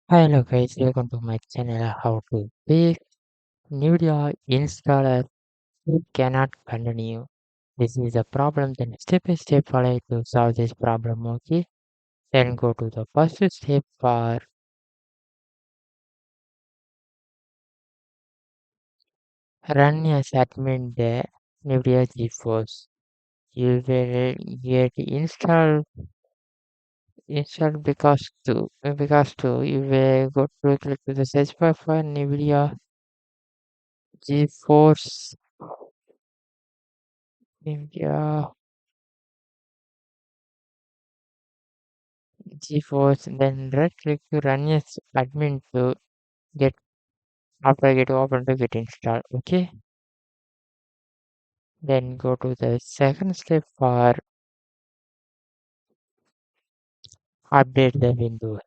Hello guys, welcome to my channel. How to fix nvidia installer it cannot continue. This is a problem, then step by step follow to solve this problem. Okay, then go to the first step for run as admin the nvidia GeForce. You will get install because to you will go to click to the search bar for nvidia GeForce nvidia GeForce, then right click to run as admin to get after get open to get installed. Okay, then go to the second step for update the window.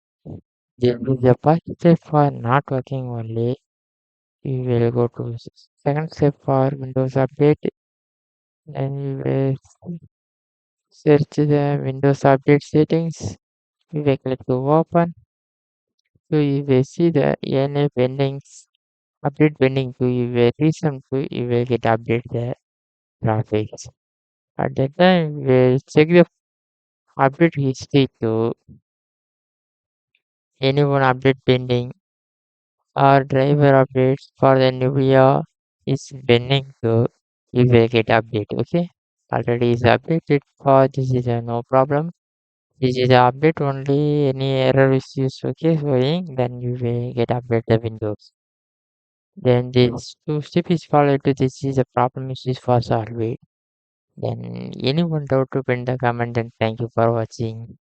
Then do the first step for not working only. You will go to second step for Windows update. Then you will search the Windows update settings. You will click to open. So you will see the ENA pendings update pending to you will resume to you will get update the graphics. At that time, we'll check the update history to anyone update pending or driver updates for the NVIDIA is pending to you will get update. Okay, already is updated for this is a no problem. This is the update only any error issues okay showing then you will get update the Windows. Then this two step is followed to this is a problem issues for solved. Then anyone doubt to pin the comment and thank you for watching.